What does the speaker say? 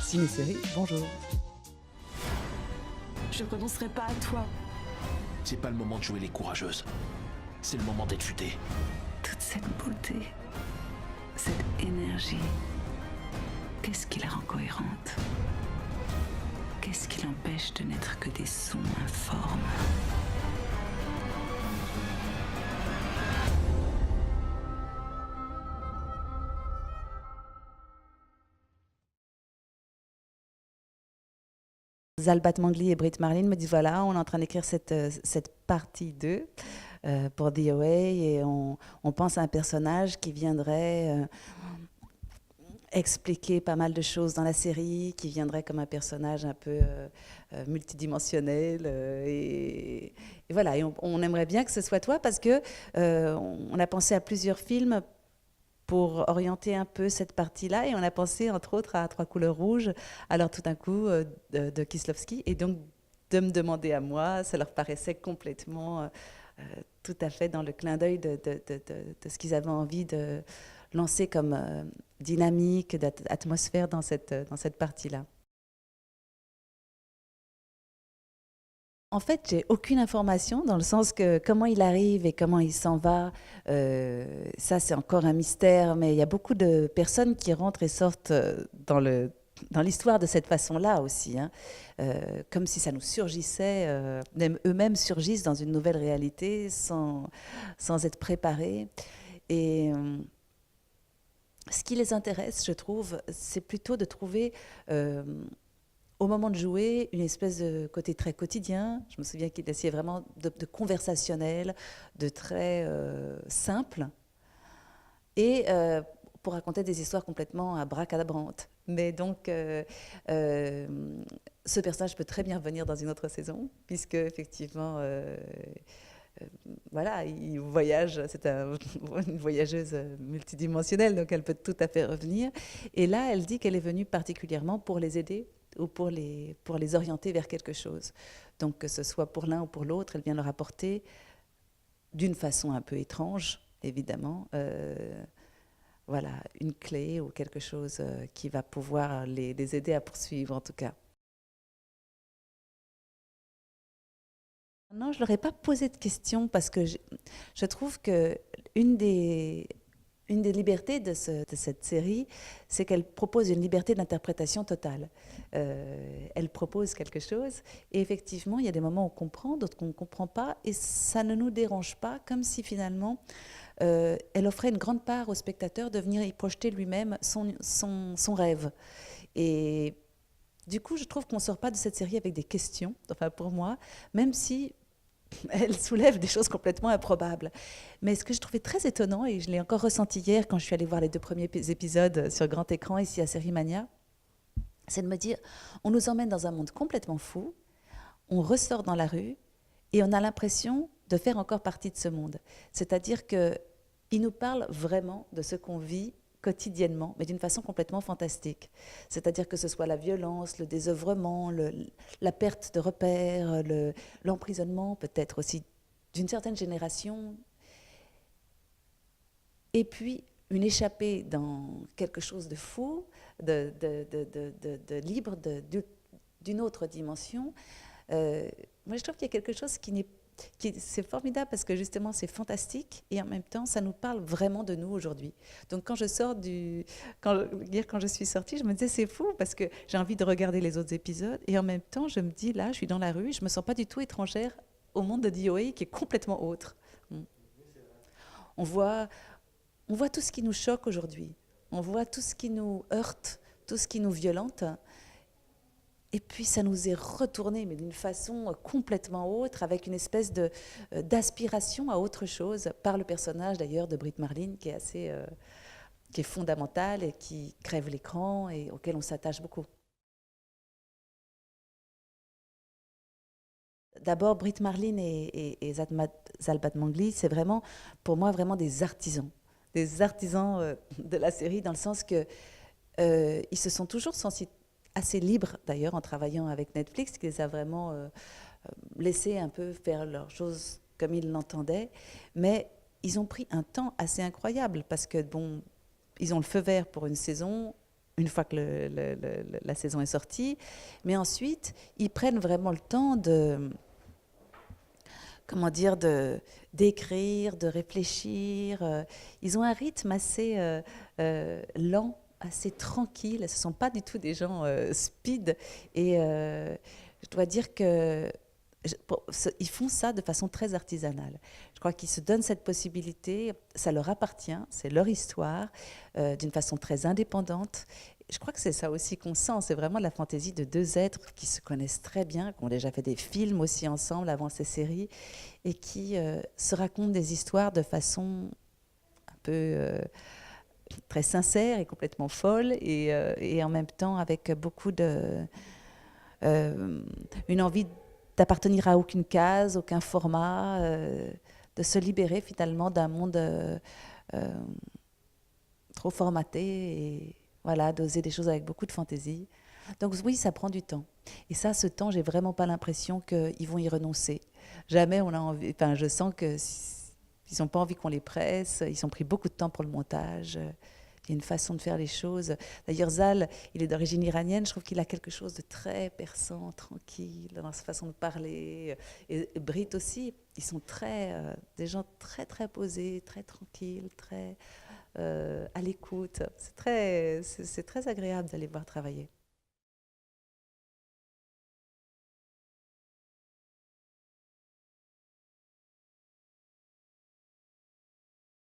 Ciné-série, bonjour. Je renoncerai pas à toi. C'est pas le moment de jouer les courageuses. C'est le moment d'être futée. Toute cette beauté, cette énergie, qu'est-ce qui la rend cohérente? Qu'est-ce qui l'empêche de n'être que des sons informes? Zalbat Mangli et Brit Marlin me disent voilà, on est en train d'écrire cette partie 2 pour DOA et on pense à un personnage qui viendrait expliquer pas mal de choses dans la série, qui viendrait comme un personnage un peu multidimensionnel. Et voilà, et on aimerait bien que ce soit toi parce que on a pensé à plusieurs films pour orienter un peu cette partie-là. Et on a pensé, entre autres, à Trois couleurs rouges, alors tout d'un coup, de Kieslowski. Et donc, de me demander à moi, ça leur paraissait complètement tout à fait dans le clin d'œil de ce qu'ils avaient envie de lancer comme dynamique, d'atmosphère dans cette partie-là. En fait, j'ai aucune information dans le sens que comment il arrive et comment il s'en va, ça c'est encore un mystère, mais il y a beaucoup de personnes qui rentrent et sortent dans l'histoire de cette façon-là aussi, hein. Comme si ça nous surgissait, même eux-mêmes surgissent dans une nouvelle réalité sans être préparés. Et ce qui les intéresse, je trouve, c'est plutôt de trouver au moment de jouer, une espèce de côté très quotidien. Je me souviens qu'il essayait vraiment de conversationnel, de très simple, et pour raconter des histoires complètement abracadabrantes. Mais donc, ce personnage peut très bien venir dans une autre saison, puisque effectivement, voilà, il voyage, c'est une voyageuse multidimensionnelle, donc elle peut tout à fait revenir. Et là, elle dit qu'elle est venue particulièrement pour les aider ou pour les orienter vers quelque chose. Donc que ce soit pour l'un ou pour l'autre, elle vient leur apporter, d'une façon un peu étrange, évidemment, voilà, une clé ou quelque chose qui va pouvoir les aider à poursuivre, en tout cas. Non, je ne leur ai pas posé de questions parce que je trouve que une des libertés de cette série, c'est qu'elle propose une liberté d'interprétation totale. Elle propose quelque chose et effectivement, il y a des moments où on comprend, d'autres qu'on ne comprend pas et ça ne nous dérange pas, comme si finalement, elle offrait une grande part au spectateur de venir y projeter lui-même son rêve. Et du coup, je trouve qu'on ne sort pas de cette série avec des questions, enfin pour moi, même si elle soulève des choses complètement improbables. Mais ce que je trouvais très étonnant, et je l'ai encore ressenti hier quand je suis allée voir les 2 premiers épisodes sur grand écran ici à Série Mania, c'est de me dire, on nous emmène dans un monde complètement fou, on ressort dans la rue et on a l'impression de faire encore partie de ce monde. C'est-à-dire qu'il nous parle vraiment de ce qu'on vit quotidiennement, mais d'une façon complètement fantastique. C'est-à-dire que ce soit la violence, le désœuvrement, la perte de repères, l'emprisonnement peut-être aussi d'une certaine génération, et puis une échappée dans quelque chose de fou, de libre, d'une autre dimension. Moi, je trouve qu'il y a quelque chose c'est formidable parce que justement c'est fantastique et en même temps ça nous parle vraiment de nous aujourd'hui. Donc quand je sors quand je suis sortie, je me disais c'est fou parce que j'ai envie de regarder les autres épisodes et en même temps je me dis là je suis dans la rue, je me sens pas du tout étrangère au monde de DOA qui est complètement autre. On voit tout ce qui nous choque aujourd'hui, on voit tout ce qui nous heurte, tout ce qui nous violente. Et puis ça nous est retourné, mais d'une façon complètement autre, avec une espèce d'aspiration à autre chose, par le personnage d'ailleurs de Brit Marlin, qui est fondamental et qui crève l'écran et auquel on s'attache beaucoup. D'abord, Brit Marlin et Zalbat Mangli, c'est vraiment, pour moi, vraiment des artisans de la série, dans le sens que ils se sont toujours sentis assez libres d'ailleurs en travaillant avec Netflix, qui les a vraiment laissés un peu faire leurs choses comme ils l'entendaient, mais ils ont pris un temps assez incroyable parce que bon, ils ont le feu vert pour une saison, une fois que la saison est sortie. Mais ensuite, ils prennent vraiment le temps de, comment dire, d'écrire, de réfléchir. Ils ont un rythme assez lent, assez tranquille. Ce ne sont pas du tout des gens speed. Et je dois dire que ils font ça de façon très artisanale. Je crois qu'ils se donnent cette possibilité, ça leur appartient, c'est leur histoire, d'une façon très indépendante. Je crois que c'est ça aussi qu'on sent, c'est vraiment la fantaisie de deux êtres qui se connaissent très bien, qui ont déjà fait des films aussi ensemble avant ces séries, et qui se racontent des histoires de façon un peu très sincère et complètement folle, et en même temps avec beaucoup de... une envie d'appartenir à aucune case, aucun format, de se libérer finalement d'un monde trop formaté, et voilà, d'oser des choses avec beaucoup de fantaisie. Donc oui, ça prend du temps. Et ça, ce temps, j'ai vraiment pas l'impression qu'ils vont y renoncer. Jamais on a envie. Enfin, je sens que ils n'ont pas envie qu'on les presse. Ils ont pris beaucoup de temps pour le montage. Il y a une façon de faire les choses. D'ailleurs, Zal, il est d'origine iranienne. Je trouve qu'il a quelque chose de très perçant, tranquille, dans sa façon de parler. Et Brit aussi. Ils sont des gens très, très posés, très tranquilles, très à l'écoute. C'est très agréable d'aller voir travailler.